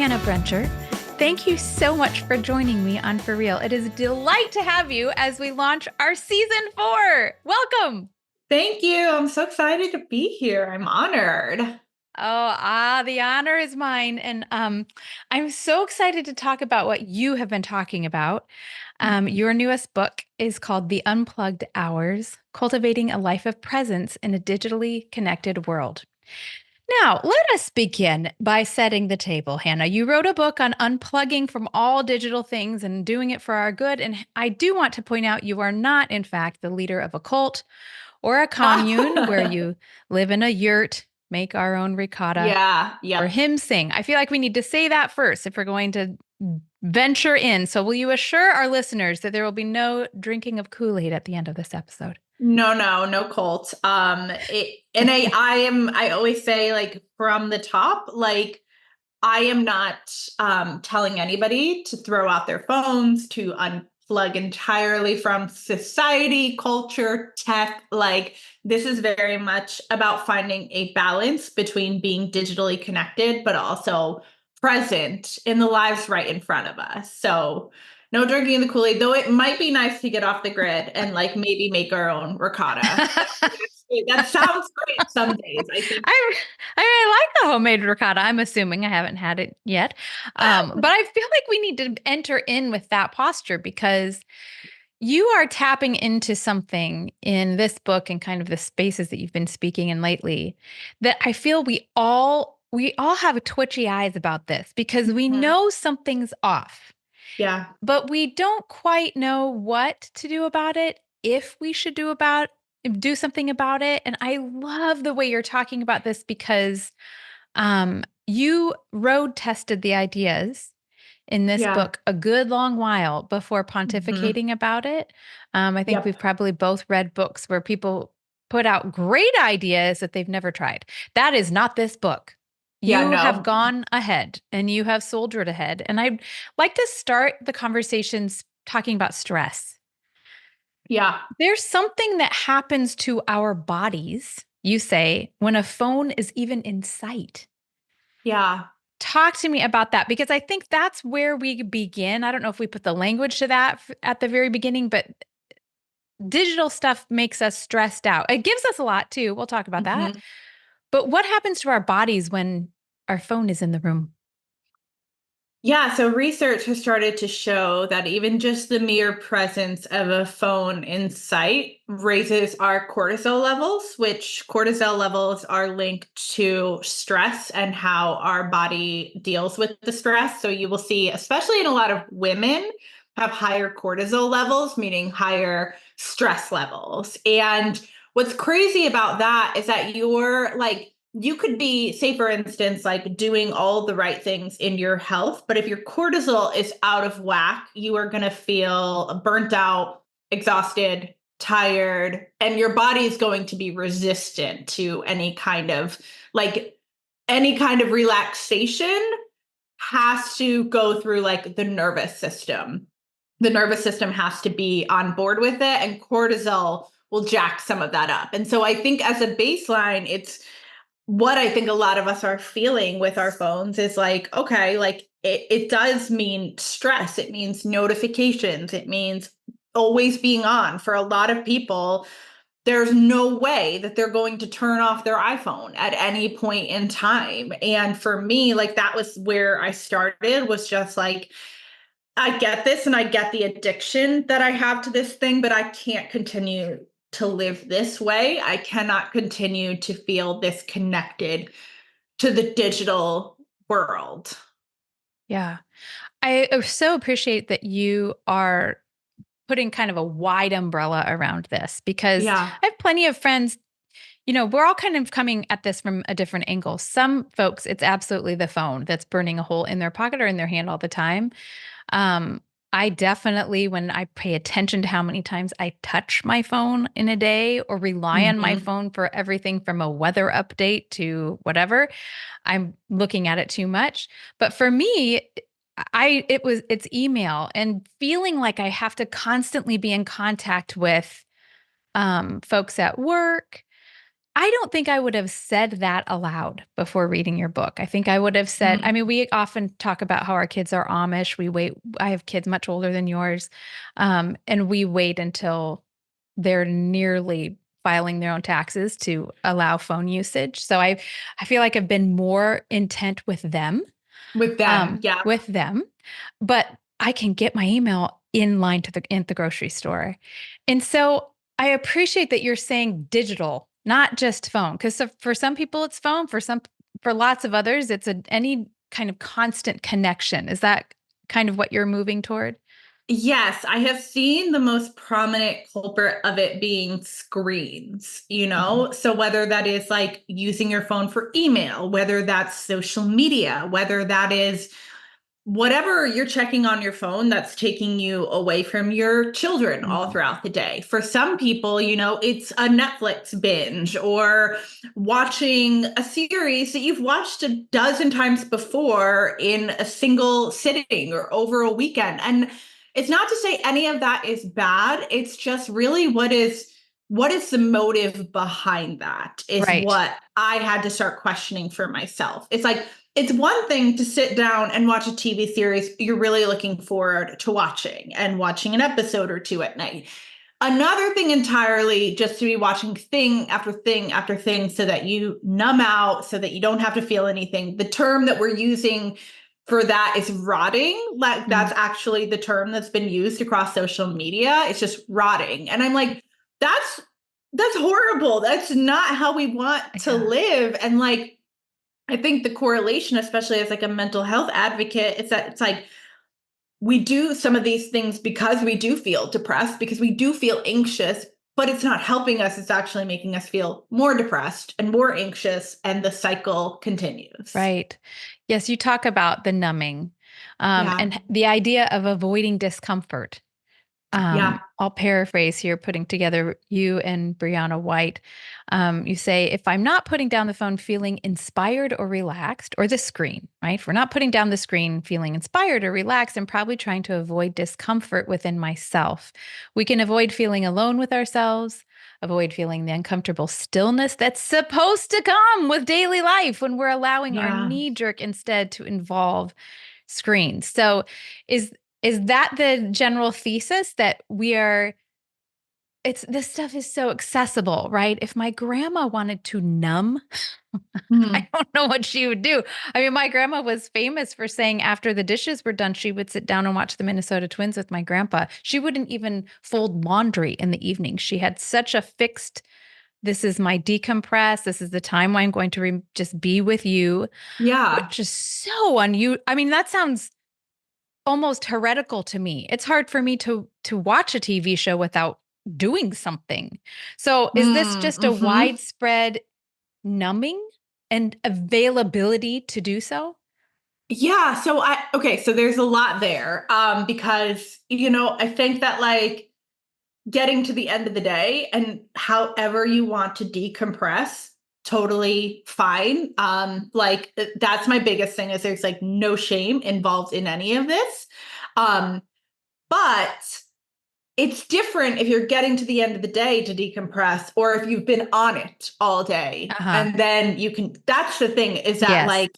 Hannah Brencher. Thank you so much for joining me on For Real. It is a delight to have you as we launch our season 4. Welcome. Thank you. I'm so excited to be here. I'm honored. The honor is mine. And I'm so excited to talk about what you have been talking about. Your newest book is called The Unplugged Hours, Cultivating a Life of Presence in a Digitally Connected World. Now, let us begin by setting the table, Hannah. You wrote a book on unplugging from all digital things and doing it for our good. And I do want to point out you are not, in fact, the leader of a cult or a commune where you live in a yurt, make our own ricotta, or hymn sing. I feel like we need to say that first if we're going to venture in. So will you assure our listeners that there will be no drinking of Kool-Aid at the end of this episode? No cult. I always say, like, from the top, like, I am not telling anybody to throw out their phones, to unplug entirely from society, culture, tech. Like, this is very much about finding a balance between being digitally connected, but also present in the lives right in front of us. So no drinking the Kool-Aid, though it might be nice to get off the grid and, like, maybe make our own ricotta. That sounds great some days, I think. I really like the homemade ricotta. I'm assuming I haven't had it yet. But I feel like we need to enter in with that posture because you are tapping into something in this book and kind of the spaces that you've been speaking in lately that I feel we all have twitchy eyes about this because we know something's off. Yeah. But we don't quite know what to do about it, if we should do something about it. And I love the way you're talking about this because you road tested the ideas in this book a good long while before pontificating about it. I think we've probably both read books where people put out great ideas that they've never tried. That is not this book. You have gone ahead and you have soldiered ahead. And I'd like to start the conversations talking about stress. Yeah. There's something that happens to our bodies, you say, when a phone is even in sight. Yeah. Talk to me about that because I think that's where we begin. I don't know if we put the language to that at the very beginning, but digital stuff makes us stressed out. It gives us a lot too. We'll talk about that. But what happens to our bodies when our phone is in the room? Yeah, so research has started to show that even just the mere presence of a phone in sight raises our cortisol levels, which cortisol levels are linked to stress and how our body deals with the stress. So you will see, especially in a lot of women, have higher cortisol levels, meaning higher stress levels. And what's crazy about that is that you could be, say, for instance, like doing all the right things in your health, but if your cortisol is out of whack, you are going to feel burnt out, exhausted, tired, and your body is going to be resistant to any kind of relaxation has to go through like the nervous system. The nervous system has to be on board with it, and cortisol will jack some of that up. And so I think as a baseline, it's what I think a lot of us are feeling with our phones is like, okay, like it does mean stress. It means notifications. It means always being on. For a lot of people, there's no way that they're going to turn off their iPhone at any point in time. And for me, like that was where I started, was just like, I get this and I get the addiction that I have to this thing, but I can't continue to live this way. I cannot continue to feel disconnected to the digital world. Yeah. I so appreciate that you are putting kind of a wide umbrella around this because I have plenty of friends, we're all kind of coming at this from a different angle. Some folks, it's absolutely the phone that's burning a hole in their pocket or in their hand all the time. I definitely, when I pay attention to how many times I touch my phone in a day or rely on my phone for everything from a weather update to whatever, I'm looking at it too much. But for me, it's email and feeling like I have to constantly be in contact with folks at work, I don't think I would have said that aloud before reading your book. I think I would have said, I mean, Mm. we often talk about how our kids are Amish. I have kids much older than yours. And we wait until they're nearly filing their own taxes to allow phone usage. So I feel like I've been more intent With them. Yeah. with them, but I can get my email in line to the grocery store. And so I appreciate that you're saying digital, not just phone, because for some people it's phone, for lots of others it's any kind of constant connection. Is that kind of what you're moving toward? Yes, I have seen the most prominent culprit of it being screens, you Mhm. know? So whether that is like using your phone for email, whether that's social media, whether that is whatever you're checking on your phone that's taking you away from your children all Mhm. throughout the day. For some people, you know, it's a Netflix binge or watching a series that you've watched a dozen times before in a single sitting or over a weekend. And it's not to say any of that is bad. It's just really what is the motive behind that is Right. what I had to start questioning for myself. It's like it's one thing to sit down and watch a TV series you're really looking forward to watching an episode or two at night. Another thing entirely just to be watching thing after thing after thing so that you numb out, so that you don't have to feel anything. The term that we're using for that is rotting. Like Mm. that's actually the term that's been used across social media. It's just rotting. And I'm like, that's that's horrible. That's not how we want to Yeah. live. And like I think the correlation, especially as like a mental health advocate, is that it's like we do some of these things because we do feel depressed, because we do feel anxious, but it's not helping us. It's actually making us feel more depressed and more anxious, and the cycle continues. Right. Yes, you talk about the numbing, Yeah. and the idea of avoiding discomfort. Yeah. I'll paraphrase here, putting together you and Brianna White. You say, if I'm not putting down the phone feeling inspired or relaxed, or the screen, right? If we're not putting down the screen feeling inspired or relaxed, I'm probably trying to avoid discomfort within myself. We can avoid feeling alone with ourselves, avoid feeling the uncomfortable stillness that's supposed to come with daily life when we're allowing our Yeah. knee jerk instead to involve screens. So, is is that the general thesis that we are it's this stuff is so accessible, right? If my grandma wanted to numb, I Mhm. don't know what she would do. I mean, my grandma was famous for saying after the dishes were done, she would sit down and watch the Minnesota Twins with my grandpa. She wouldn't even fold laundry in the evening. She had such a fixed, this is my decompress. This is the time when I'm going to just be with you, Yeah. which is so unusual. I mean, that sounds almost heretical to me. It's hard for me to watch a TV show without doing something. So is this just a Mm-hmm. widespread numbing and availability to do so? Yeah. So there's a lot there. Because, you know, I think that like getting to the end of the day and however you want to decompress, totally fine. That's my biggest thing is there's like no shame involved in any of this. Um but it's different if you're getting to the end of the day to decompress or if you've been on it all day. Uh-huh. And then you can, that's the thing is that Yes. like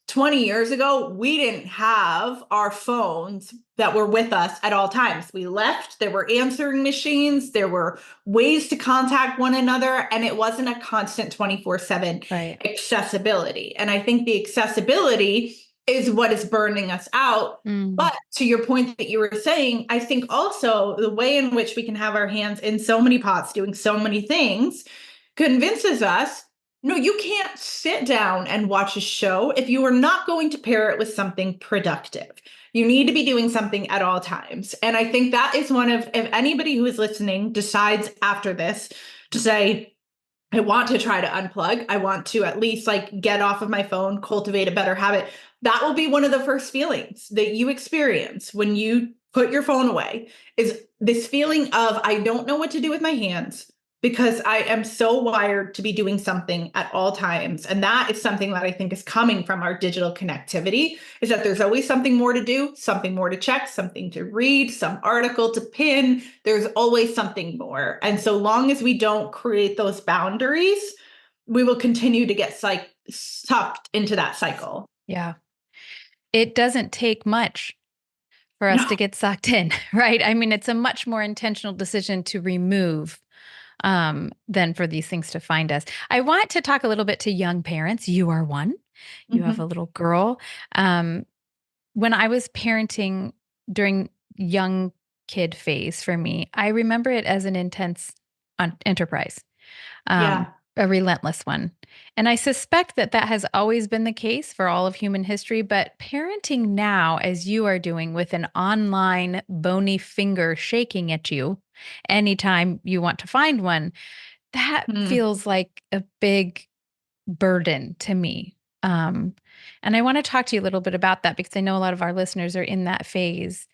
20 years ago, we didn't have our phones that were with us at all times. We left, there were answering machines, there were ways to contact one another, and it wasn't a constant 24/7 Right. accessibility. And I think the accessibility is what is burning us out. Mm. But to your point that you were saying, I think also the way in which we can have our hands in so many pots doing so many things convinces us no, you can't sit down and watch a show if you are not going to pair it with something productive. You need to be doing something at all times. And I think that is one of, if anybody who is listening decides after this to say, I want to try to unplug. I want to at least like get off of my phone, cultivate a better habit. That will be one of the first feelings that you experience when you put your phone away is this feeling of I don't know what to do with my hands because I am so wired to be doing something at all times. And that is something that I think is coming from our digital connectivity is that there's always something more to do, something more to check, something to read, some article to pin. There's always something more. And so long as we don't create those boundaries, we will continue to get sucked into that cycle. Yeah. It doesn't take much for us to No. get sucked in, right? I mean, it's a much more intentional decision to remove than for these things to find us. I want to talk a little bit to young parents. You are one. You have a Mhm. little girl. When I was parenting during young kid phase for me, I remember it as an intense enterprise, Yeah. a relentless one. And I suspect that that has always been the case for all of human history. But parenting now, as you are doing with an online bony finger shaking at you anytime you want to find one, that Mm. feels like a big burden to me. Um, and I want to talk to you a little bit about that because I know a lot of our listeners are in that phase,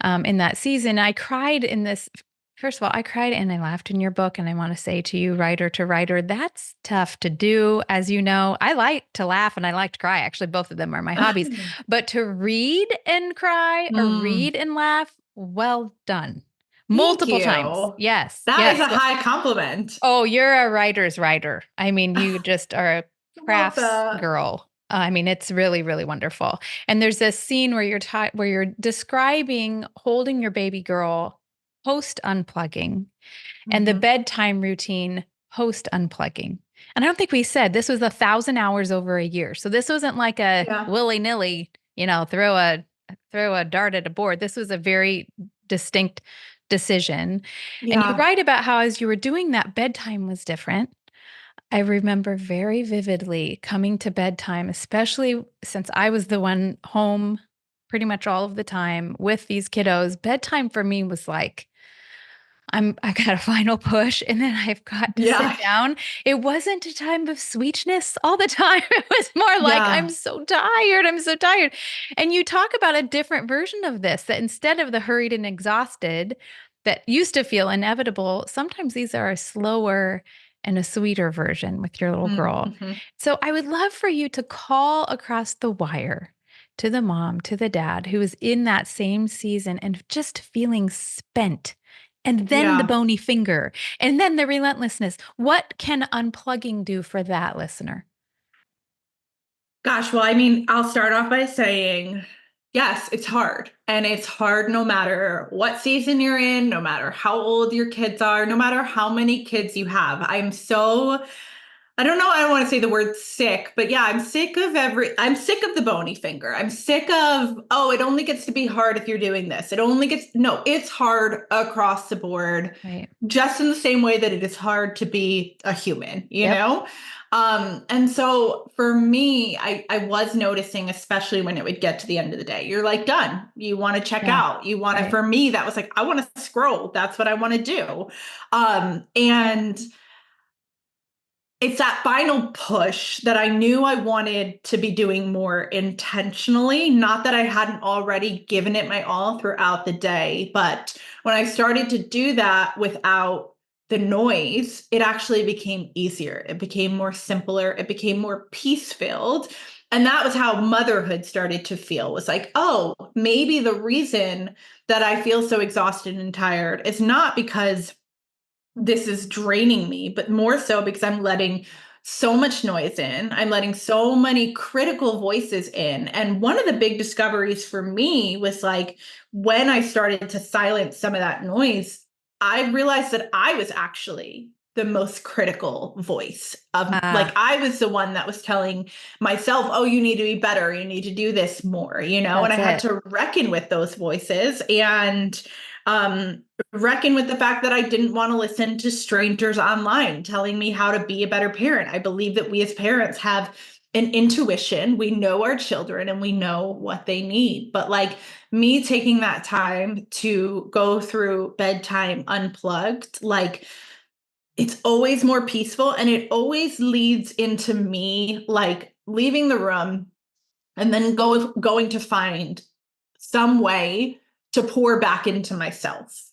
in that season. I cried in this. First of all, I cried and I laughed in your book. And I want to say to you, writer to writer, that's tough to do. As you know, I like to laugh and I like to cry. Actually, both of them are my hobbies. But to read and cry or Mm. read and laugh, well done. Thank Multiple times. you. Yes. That is Yes. a high compliment. Oh, you're a writer's writer. I mean, you just are a Love crafts that. girl. I mean, it's really, really wonderful. And there's this scene where where you're describing holding your baby girl post unplugging and the Mhm. bedtime routine post unplugging. And I don't think we said this was 1,000 hours over a year. So this wasn't like a Yeah. willy nilly, throw a dart at a board. This was a very distinct decision. And you Yeah. write about how as you were doing that, bedtime was different. I remember very vividly coming to bedtime, especially since I was the one home pretty much all of the time with these kiddos. Bedtime for me was like, I've got a final push and then I've got to sit Yeah. down. It wasn't a time of sweetness all the time. It was more like, I'm Yeah. so tired. I'm so tired. And you talk about a different version of this that instead of the hurried and exhausted that used to feel inevitable, sometimes these are a slower and a sweeter version with your little girl. Mm-hmm. So I would love for you to call across the wire to the mom, to the dad who is in that same season and just feeling spent and then the Yeah. bony finger, and then the relentlessness. What can unplugging do for that listener? Gosh, well, I mean, I'll start off by saying, yes, it's hard. And it's hard no matter what season you're in, no matter how old your kids are, no matter how many kids you have. I don't know, I don't want to say the word sick, but yeah, I'm sick of the bony finger. I'm sick of, oh, it only gets to be hard if you're doing this. No, it's hard across the board, Right. just in the same way that it is hard to be a human, you Yep. know? And so for me, I was noticing, especially when it would get to the end of the day, you're like done. You want to check Yeah. out. You want to, Right. for me, that was like, I want to scroll. That's what I want to do. And it's that final push that I knew I wanted to be doing more intentionally. Not that I hadn't already given it my all throughout the day, but when I started to do that without the noise, it actually became easier. It became more simpler. It became more peace filled. And that was how motherhood started to feel was like, oh, maybe the reason that I feel so exhausted and tired is not because this is draining me, but more so because I'm letting so much noise in. I'm letting so many critical voices in. And one of the big discoveries for me was like when I started to silence some of that noise, I realized that I was actually the most critical voice of like Ah, I was the one that was telling myself, oh, you need to be better, you need to do this more, and I that's had it. to reckon with those voices and um reckon with the fact that I didn't want to listen to strangers online telling me how to be a better parent. I believe that we as parents have an intuition. We know our children and we know what they need. But like me taking that time to go through bedtime unplugged, like it's always more peaceful and it always leads into me like leaving the room and then going to find some way to pour back into myself.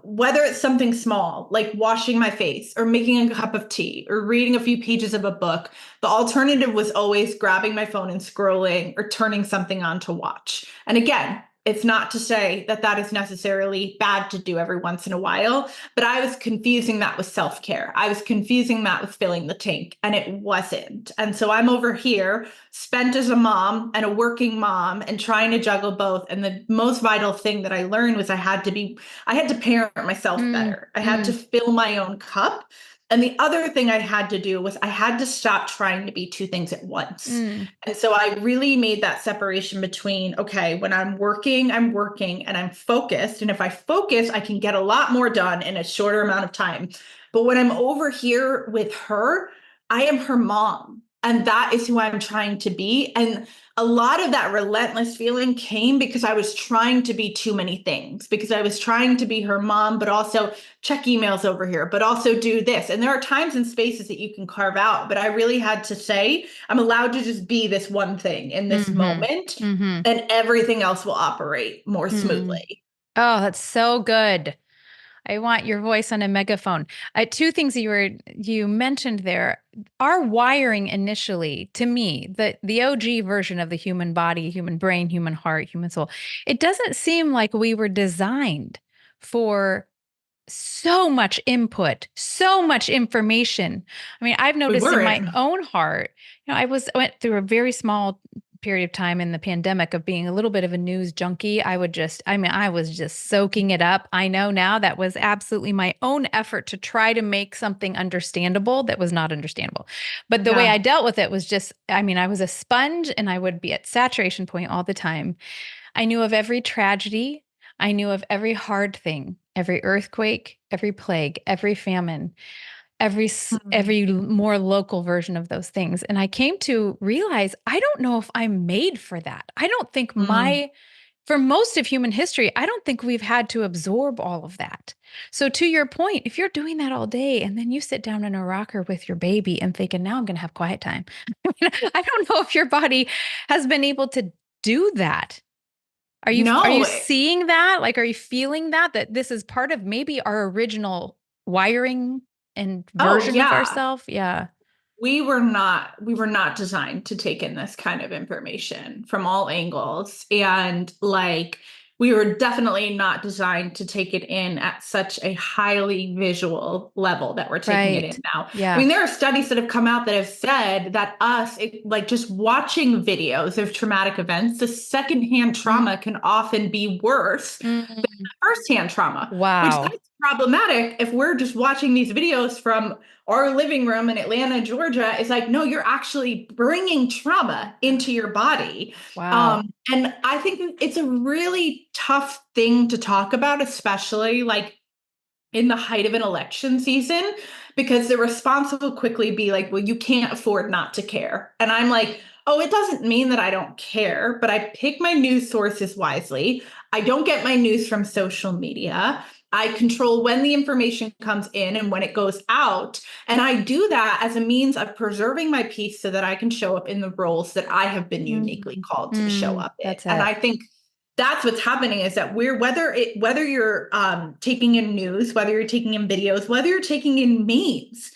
Whether it's something small like washing my face or making a cup of tea or reading a few pages of a book, the alternative was always grabbing my phone and scrolling or turning something on to watch. And again, It's not to say that that is necessarily bad to do every once in a while, but I was confusing that with self care. I was confusing that with filling the tank, and it wasn't. And so I'm over here, spent as a mom and a working mom, and trying to juggle both. And the most vital thing that I learned was I had to parent myself Mm, better. I had to mm, fill my own cup. And the other thing I had to do was I had to stop trying to be two things at once. mm, And so I really made that separation between, okay, when I'm working and I'm focused. And if I focus, I can get a lot more done in a shorter amount of time. But when I'm over here with her, I am her mom. And that is who I'm trying to be. And a lot of that relentless feeling came because I was trying to be too many things, because I was trying to be her mom, but also check emails over here, but also do this. And there are times and spaces that you can carve out. But I really had to say, I'm allowed to just be this one thing in this mm-hmm, moment, mm-hmm, and everything else will operate more mm. smoothly. Oh, that's so good. I want your voice on a megaphone. Two things you mentioned there. Our wiring initially, to me, the OG version of the human body, human brain, human heart, human soul, it doesn't seem like we were designed for so much input, so much information. I mean, I've We noticed in my weren't. own heart, went through a very small period of time in the pandemic of being a little bit of a news junkie. I was just soaking it up. I know now that was absolutely my own effort to try to make something understandable that was not understandable. But the way Yeah. I dealt with it was just, I was a sponge and I would be at saturation point all the time. I knew of every tragedy. I knew of every hard thing, every earthquake, every plague, every famine, Mhm. every more local version of those things. And I came to realize I don't know if I'm made for that. I don't think Mm. for most of human history, I don't think we've had to absorb all of that. So to your point, if you're doing that all day and then you sit down in a rocker with your baby and thinking, now I'm going to have quiet time. I don't know if your body has been able to do that. Are you No. seeing that? Like, are you feeling that this is part of maybe our original wiring and Oh, version of yeah. ourselves? Yeah. We were not designed to take in this kind of information from all angles, and like we were definitely not designed to take it in at such a highly visual level that we're taking it in Right. now. I Yeah. mean, there are studies that have come out that have said that like just watching videos of traumatic events, the secondhand Mm, trauma can often be worse mm. firsthand trauma, which Wow. that's problematic if we're just watching these videos from our living room in Atlanta, Georgia. It's like, no, you're actually bringing trauma into your body. Wow. And I think it's a really tough thing to talk about, especially like in the height of an election season, because the response will quickly be like, well, you can't afford not to care. And I'm like, oh, it doesn't mean that I don't care, but I pick my news sources wisely. I don't get my news from social media. I control when the information comes in and when it goes out. And I do that as a means of preserving my peace so that I can show up in the roles that I have been uniquely Mm, called to show up in. that's And it. I think that's what's happening is that whether you're taking in news, whether you're taking in videos, whether you're taking in memes,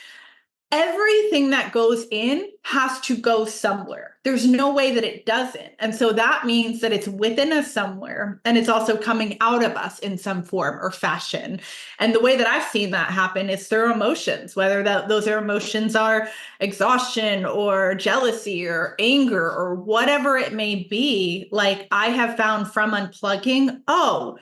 everything that goes in has to go somewhere. There's no way that it doesn't. And so that means that it's within us somewhere, and it's also coming out of us in some form or fashion. And the way that I've seen that happen is through emotions, whether those emotions are exhaustion or jealousy or anger or whatever it may be. Like I have found from unplugging, oh,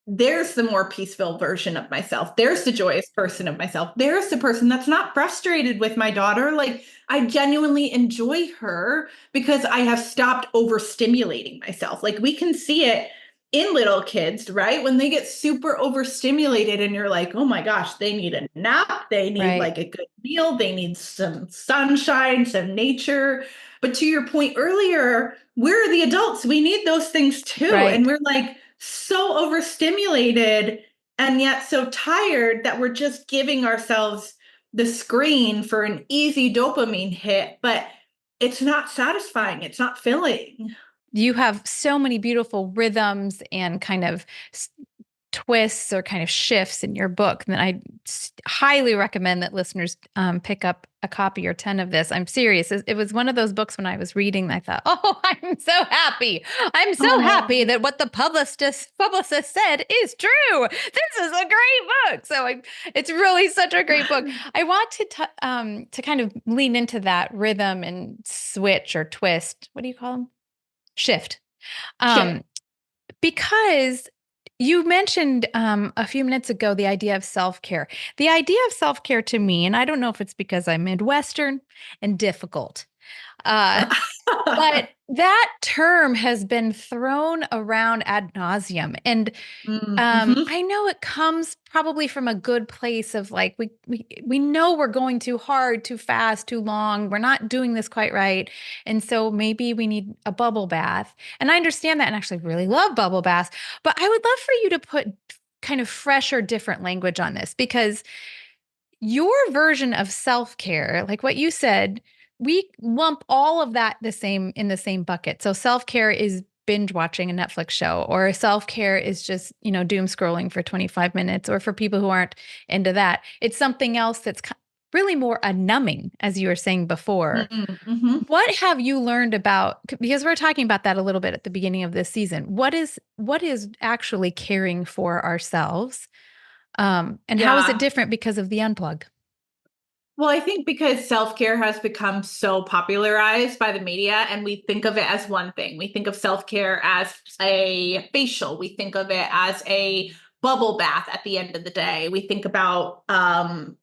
there's the more peaceful version of myself. There's the joyous person of myself. There's the person that's not frustrated with my daughter. Like, I genuinely enjoy her because I have stopped overstimulating myself. Like, we can see it in little kids, right? When they get super overstimulated, and you're like, oh my gosh, they need a nap. They need Right. like a good meal. They need some sunshine, some nature. But to your point earlier, we're the adults. We need those things too. And Right. we're like, so overstimulated and yet so tired that we're just giving ourselves the screen for an easy dopamine hit, but it's not satisfying. It's not filling. You have so many beautiful rhythms and kind of twists or kind of shifts in your book, then I highly recommend that listeners pick up a copy or 10 of this. I'm serious. It was one of those books when I was reading, I thought, oh, I'm so happy. I'm so happy Oh. that what the publicist said is true. This is a great book. It's really such a great book. I want to kind of lean into that rhythm and switch or twist. What do you call them? Shift. Shit. Um, because you mentioned a few minutes ago the idea of self care. The idea of self care to me, and I don't know if it's because I'm Midwestern and difficult, uh, but that term has been thrown around ad nauseum. And Mm-hmm. I know it comes probably from a good place of like we know we're going too hard, too fast, too long. We're not doing this quite right, and so maybe we need a bubble bath. And I understand that, and actually really love bubble baths. But I would love for you to put kind of fresh or different language on this because your version of self care, like what you said, we lump all of that the same in the same bucket. So self care is binge watching a Netflix show, or self care is just, doom scrolling for 25 minutes, or for people who aren't into that, it's something else that's really more a numbing, as you were saying before. Mm-hmm. What have you learned about, because we're talking about that a little bit at the beginning of this season, what is actually caring for ourselves? And how is it Yeah. different because of the unplug? Well, I think because self care has become so popularized by the media, and we think of it as one thing. We think of self care as a facial, we think of it as a bubble bath at the end of the day. We think about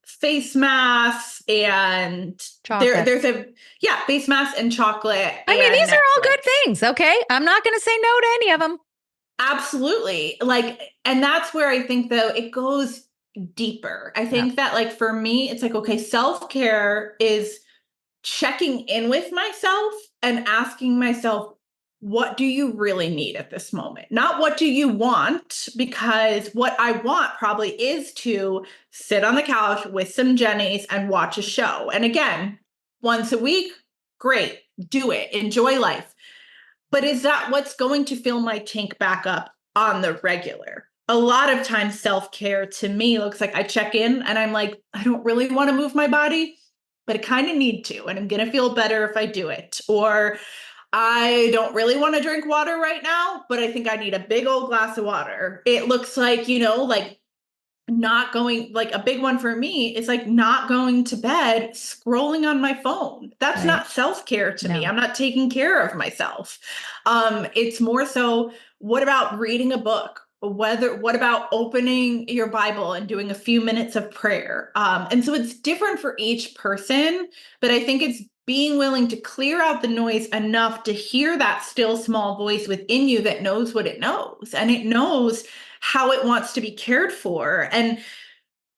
face masks and Chocolate. there's a yeah, face masks and chocolate I mean, and these are all Netflix. good things, okay? I'm not going to say no to any of them. Absolutely. Like, and that's where I think though it goes deeper. I Yeah, think that like for me, it's like, okay, self-care is checking in with myself and asking myself, what do you really need at this moment? Not what do you want, because what I want probably is to sit on the couch with some Jennies and watch a show. And again, once a week, great, do it, enjoy life. But is that what's going to fill my tank back up on the regular? A lot of times, self care to me looks like I check in and I'm like, I don't really want to move my body, but I kind of need to. And I'm going to feel better if I do it. Or I don't really want to drink water right now, but I think I need a big old glass of water. It looks like, like not going, like a big one for me is like not going to bed scrolling on my phone. That's right. not self-care to me. No. I'm not taking care of myself. It's more so, what about reading a book? What about opening your Bible and doing a few minutes of prayer? And so it's different for each person, but I think it's being willing to clear out the noise enough to hear that still small voice within you that knows what it knows, and it knows how it wants to be cared for. And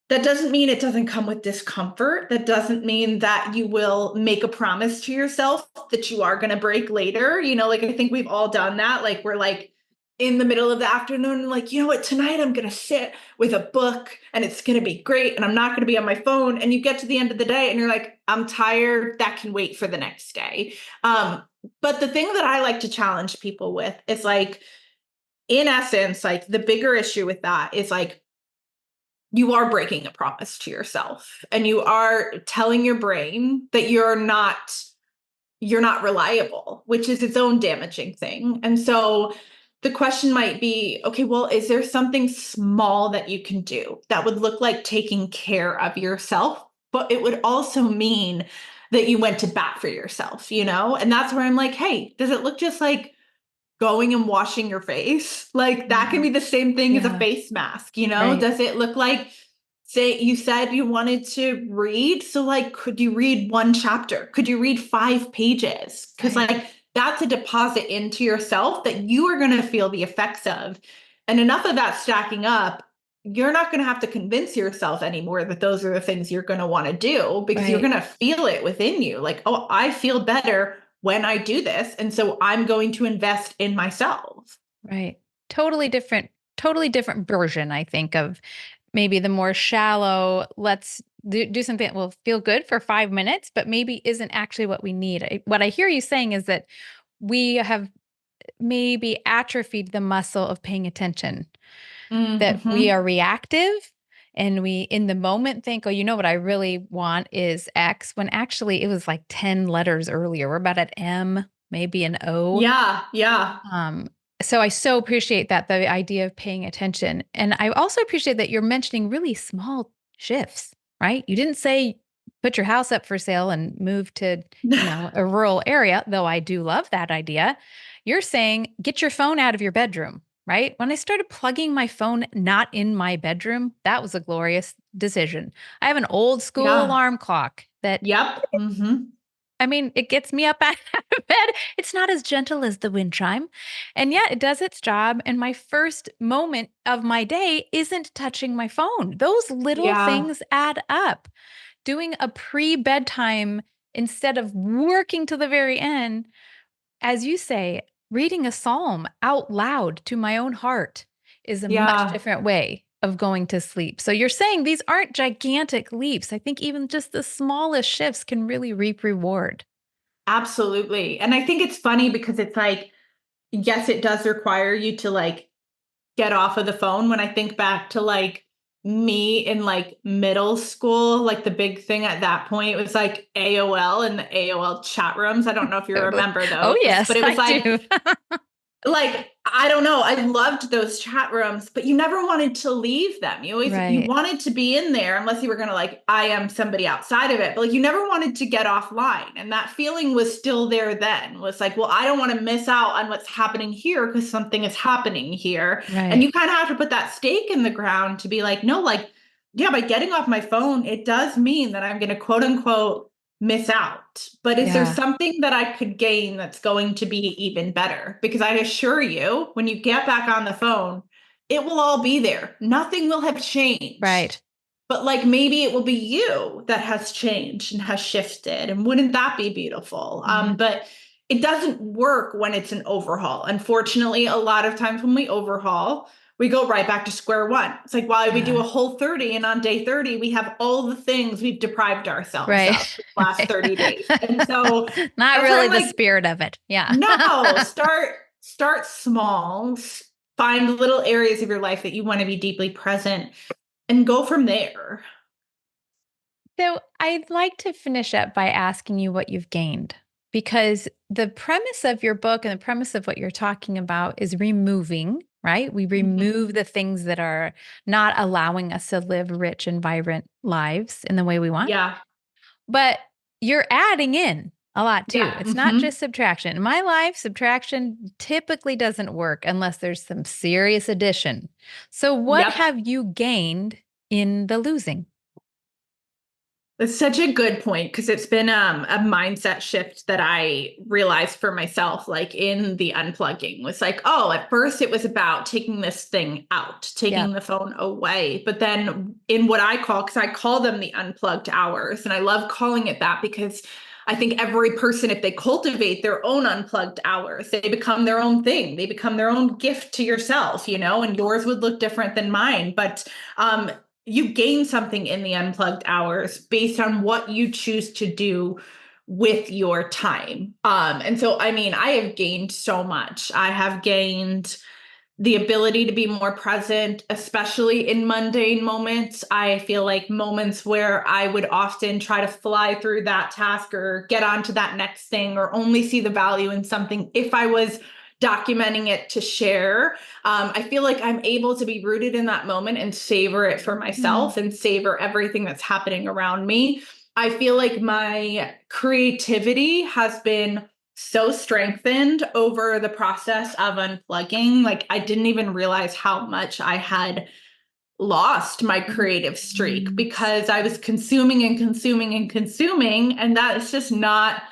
that doesn't mean it doesn't come with discomfort. That doesn't mean that you will make a promise to yourself that you are going to break later. Like I think we've all done that. Like we're like in the middle of the afternoon, like, you know what, tonight I'm going to sit with a book and it's going to be great. And I'm not going to be on my phone. And you get to the end of the day and you're like, I'm tired. That can wait for the next day. But the thing that I like to challenge people with is like, in essence, like the bigger issue with that is like you are breaking a promise to yourself and you are telling your brain that you're not reliable, which is its own damaging thing. And so the question might be, okay, well, is there something small that you can do that would look like taking care of yourself, but it would also mean that you went to bat for yourself? And that's where I'm like, hey, does it look just like going and washing your face? Like that can Mhm. be the same thing as a Yeah, face mask? right. Does it look like, say you said you wanted to read, so like could you read one chapter? Could you read 5 pages? Because Right. like that's a deposit into yourself that you are going to feel the effects of. And enough of that stacking up, you're not going to have to convince yourself anymore that those are the things you're going to want to do, because you're Right. going to feel it within you. Like, oh, I feel better when I do this. And so I'm going to invest in myself. Right. Totally different version, I think, of maybe the more shallow, let's do something that will feel good for 5 minutes, but maybe isn't actually what we need. What I hear you saying is that we have maybe atrophied the muscle of paying attention. that we Mm-hmm. are reactive and we in the moment think, oh, you know what I really want is X, when actually it was like 10 letters earlier. We're about at M, maybe an O. Yeah, yeah, Um, so I so appreciate that, the idea of paying attention. And I also appreciate that you're mentioning really small shifts, right? You didn't say put your house up for sale and move to, a rural area, though I do love that idea. You're saying get your phone out of your bedroom, right? When I started plugging my phone not in my bedroom, that was a glorious decision. I have an old school yeah, alarm clock that yep. Mm-hmm. I mean, it gets me up out of bed. It's not as gentle as the wind chime. And yet it does its job. And my first moment of my day isn't touching my phone. Those little Yeah, things add up. Doing a pre bedtime instead of working to the very end, as you say, reading a psalm out loud to my own heart is a much yeah. different way of going to sleep. So you're saying these aren't gigantic leaps. I think even just the smallest shifts can really reap reward. Absolutely. And I think it's funny because it's like, yes, it does require you to like get off of the phone. When I think back to like me in like middle school, like the big thing at that point was like AOL and the AOL chat rooms. I don't know if you Totally. remember Oh, those, but yes, it was I do. like I don't know, I loved those chat rooms, but you never wanted to leave them. You Right, wanted to be in there unless you were going to like I am somebody outside of it, but like you never wanted to get offline. And that feeling was still there then. Was like, well, I don't want to miss out on what's happening here because something is happening here. And right. you kind of have to put that stake in the ground to be like, no, like yeah, by getting off my phone, it does mean that I'm going to quote unquote miss out. But is there Yeah, something that I could gain that's going to be even better? Because I assure you, when you get back on the phone, it will all be there. Nothing will have changed. right. But like maybe it will be you that has changed and has shifted. And wouldn't that be beautiful? Mhm. But it doesn't work when it's an overhaul. Unfortunately, a lot of times when we overhaul, we go right back to square one. It's like, why we do Yeah, a whole 30 and on day 30, we have all the things we've deprived ourselves right, of the last right. 30 days. And so Not that's where really I'm the like, spirit of it. Yeah. no, start small, find little areas of your life that you want to be deeply present and go from there. So I'd like to finish up by asking you what you've gained, because the premise of your book and the premise of what you're talking about is removing, right? We Mhm. remove the things that are not allowing us to live rich and vibrant lives in the way we want. Yeah. But you're adding in a lot too. Yeah. It's not Hmm. just subtraction. In my life, subtraction typically doesn't work unless there's some serious addition. So, what Yep. have you gained in the losing? It's such a good point because it's been a mindset shift that I realized for myself, like in the unplugging, was like, oh, at first it was about taking this thing out, taking Yep. the phone away. But then in what I call, because I call them the unplugged hours, and I love calling it that because I think every person, if they cultivate their own unplugged hours, they become their own thing. They become their own gift to yourself, and yours would look different than mine. But you gain something in the unplugged hours based on what you choose to do with your time. And so, I mean, I have gained so much. I have gained the ability to be more present, especially in mundane moments. I feel like moments where I would often try to fly through that task or get onto that next thing or only see the value in something if I was documenting it to share. I feel like I'm able to be rooted in that moment and savor it for Mm. myself and savor everything that's happening around me. I feel like my creativity has been so strengthened over the process of unplugging. Like, I didn't even realize how much I had lost my creative streak Mm. because I was consuming and consuming and consuming. And that is just not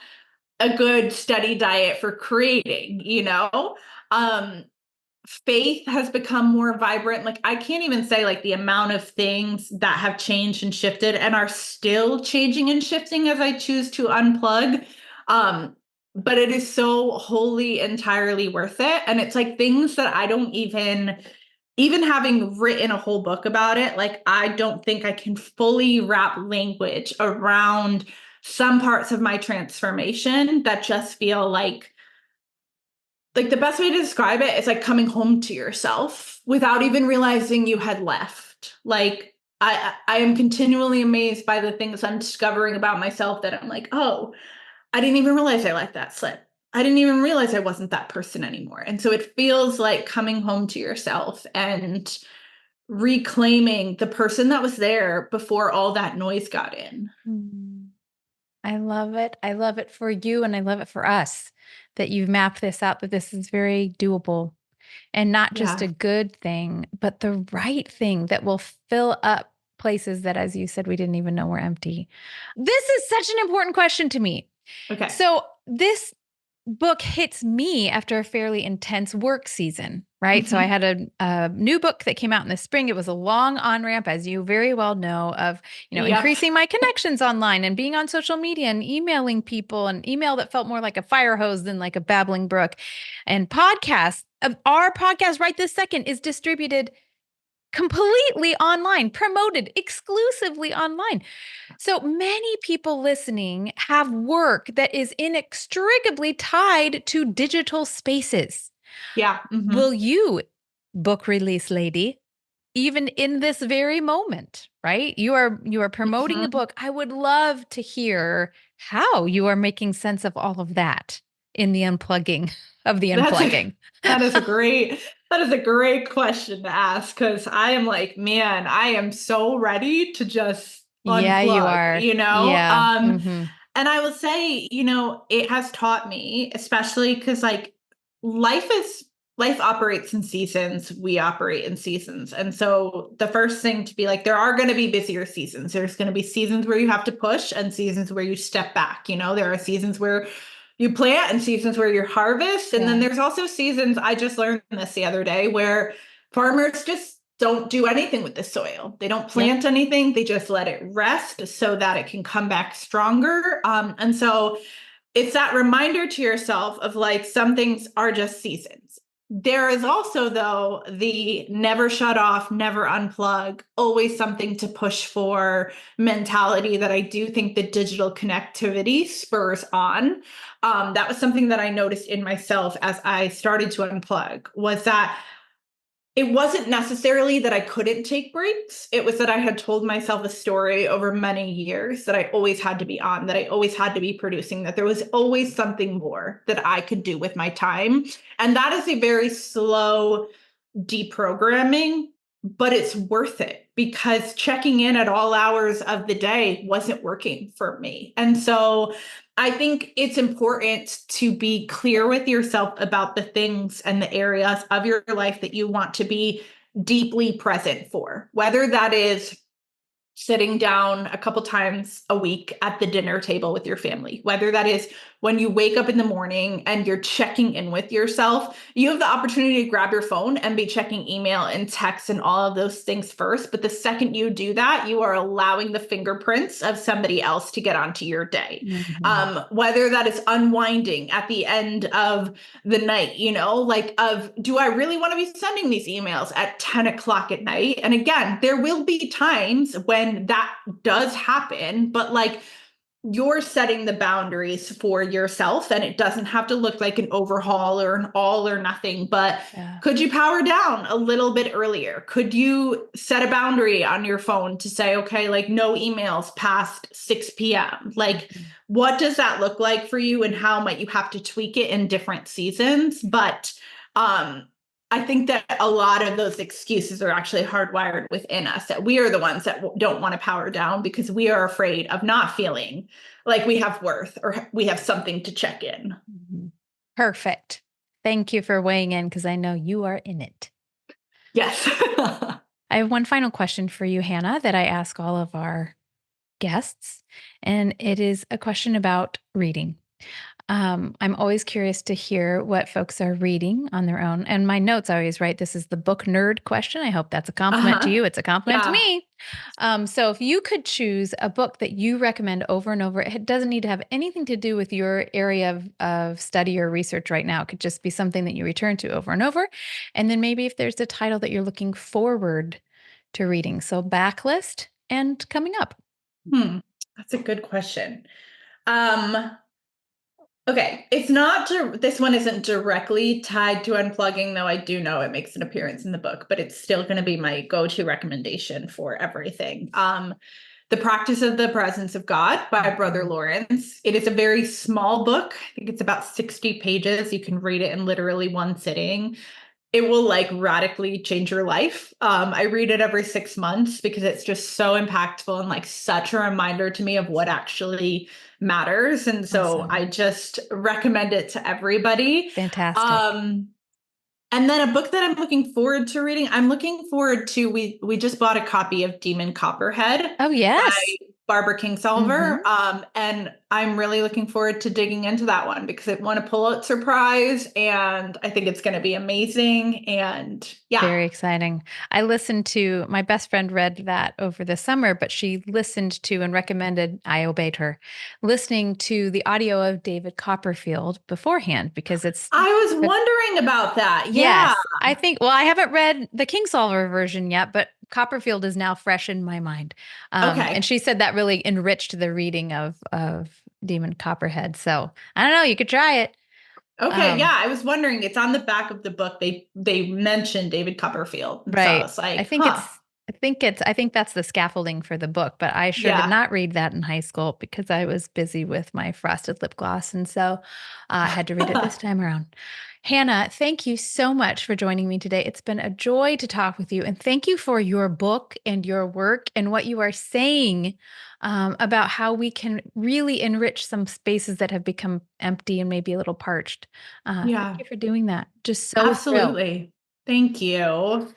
a good, steady diet for creating. Um, Faith has become more vibrant. Like, I can't even say like the amount of things that have changed and shifted and are still changing and shifting as I choose to unplug. Um, but it is so wholly entirely worth it. And it's like things that I don't even having written a whole book about it, like I don't think I can fully wrap language around some parts of my transformation that just feel like like the best way to describe it is like coming home to yourself without even realizing you had left. Like I am continually amazed by the things I'm discovering about myself that I'm like, oh, I didn't even realize I let that slip. I didn't even realize I wasn't that person anymore. And so it feels like coming home to yourself and reclaiming the person that was there before all that noise got in. Mm. I love it. I love it for you and I love it for us that you've mapped this out, that this is very doable and not just a Yeah. good thing, but the right thing that will fill up places that, as you said, we didn't even know were empty. This is such an important question to me. Okay. So, this book hits me after a fairly intense work season, right? So I Mhm. had a new book that came out in the spring. It was a long on ramp, as you very well know, of Yep. increasing my connections online and being on social media and emailing people, and email that felt more like a fire hose than like a babbling brook, and podcasts. Our podcast right this second is distributed completely online, promoted exclusively online. So many people listening have work that is inextricably tied to digital spaces. Yeah. Will you, book release lady, even in this very moment, right? You are promoting a Mhm. book. I would love to hear how you are making sense of all of that in the unplugging of the That's a unplugging. that is a great that is a great question to ask because I am like, man, I am so ready to just Yeah, you unplug, are. you know? Yeah. Mhm. And I will say, it has taught me, especially because like life is life operates in seasons, we operate in seasons. And so the first thing to be like, there are going to be busier seasons. There's going to be seasons where you have to push and seasons where you step back. There are seasons where you plant and seasons where you harvest. And then Yeah. there's also seasons, I just learned this the other day, where farmers just don't do anything with the soil. They don't Yep. plant anything. They just let it rest so that it can come back stronger. And so it's that reminder to yourself of like some things are just seasons. There is also, though, the never shut off, never unplug, always something to push for mentality that I do think the digital connectivity spurs on. That was something that I noticed in myself as I started to unplug, was that it wasn't necessarily that I couldn't take breaks. It was that I had told myself a story over many years that I always had to be on, that I always had to be producing, that there was always something more that I could do with my time. And that is a very slow deprogramming, but it's worth it because checking in at all hours of the day wasn't working for me. And so I think it's important to be clear with yourself about the things and the areas of your life that you want to be deeply present for, whether that is sitting down a couple times a week at the dinner table with your family, whether that is when you wake up in the morning and you're checking in with yourself. You have the opportunity to grab your phone and be checking email and text and all of those things first. But the second you do that, you are allowing the fingerprints of somebody else to get onto your day. Mhm. Whether that is unwinding at the end of the night, like of, do I really want to be sending these emails at 10 o'clock at night? And again, there will be times when that does happen, but like you're setting the boundaries for yourself and it doesn't have to look like an overhaul or an all or nothing, but Yeah. could you power down a little bit earlier? Could you set a boundary on your phone to say, okay, like no emails past 6 p.m.? Like, Mhm. what does that look like for you and how might you have to tweak it in different seasons? But um, I think that a lot of those excuses are actually hardwired within us, that we are the ones that don't want to power down because we are afraid of not feeling like we have worth or we have something to check in. Mhm. Perfect. Thank you for weighing in because I know you are in it. Yes. I have one final question for you, Hannah, that I ask all of our guests, and it is a question about reading. I'm always curious to hear what folks are reading on their own. And my notes, I always write, this is the book nerd question. I hope that's a compliment to Uh-huh. you. It's a compliment to Yeah. me. So if you could choose a book that you recommend over and over, it doesn't need to have anything to do with your area of study or research right now. It could just be something that you return to over and over. And then maybe if there's a title that you're looking forward to reading. So backlist and coming up. Hmm. That's a good question. Um, Okay, it's not this one isn't directly tied to unplugging, though I do know it makes an appearance in the book, but it's still going to be my go-to recommendation for everything. The Practice of the Presence of God by Brother Mhm. Lawrence. It is a very small book. I think it's about 60 pages. You can read it in literally one sitting. It will like radically change your life. I read it every 6 months because it's just so impactful and like such a reminder to me of what actually matters. And so Awesome. I just recommend it to everybody. Fantastic. Um, and then a book that I'm looking forward to reading, I'm looking forward to we just bought a copy of Demon Copperhead Oh, by yes. Barbara Mhm. Kingsolver. And I'm really looking forward to digging into that one because it won a Pulitzer Prize and I think it's going to be amazing. And yeah. Very exciting. I listened to my best friend read that over the summer, but she listened to and recommended, I obeyed her, listening to the audio of David Copperfield beforehand because it's I was wondering about that. Yeah. yes, I think, well, I haven't read the Kingsolver version yet, but Copperfield is now fresh in my mind. And Okay. she said that really enriched the reading of Demon Copperhead. So I don't know, you could try it. Okay. Um, Yeah. I was wondering. It's on the back of the book. They mentioned David Copperfield. And so I Right. was like, huh. I think that's the scaffolding for the book, but I sure did Yeah. not read that in high school because I was busy with my frosted lip gloss. And so I had to read it this time around. Hannah, thank you so much for joining me today. It's been a joy to talk with you. And thank you for your book and your work and what you are saying about how we can really enrich some spaces that have become empty and maybe a little parched. Thank Yeah. you for doing that. Just so thrilled. Absolutely. Thank you.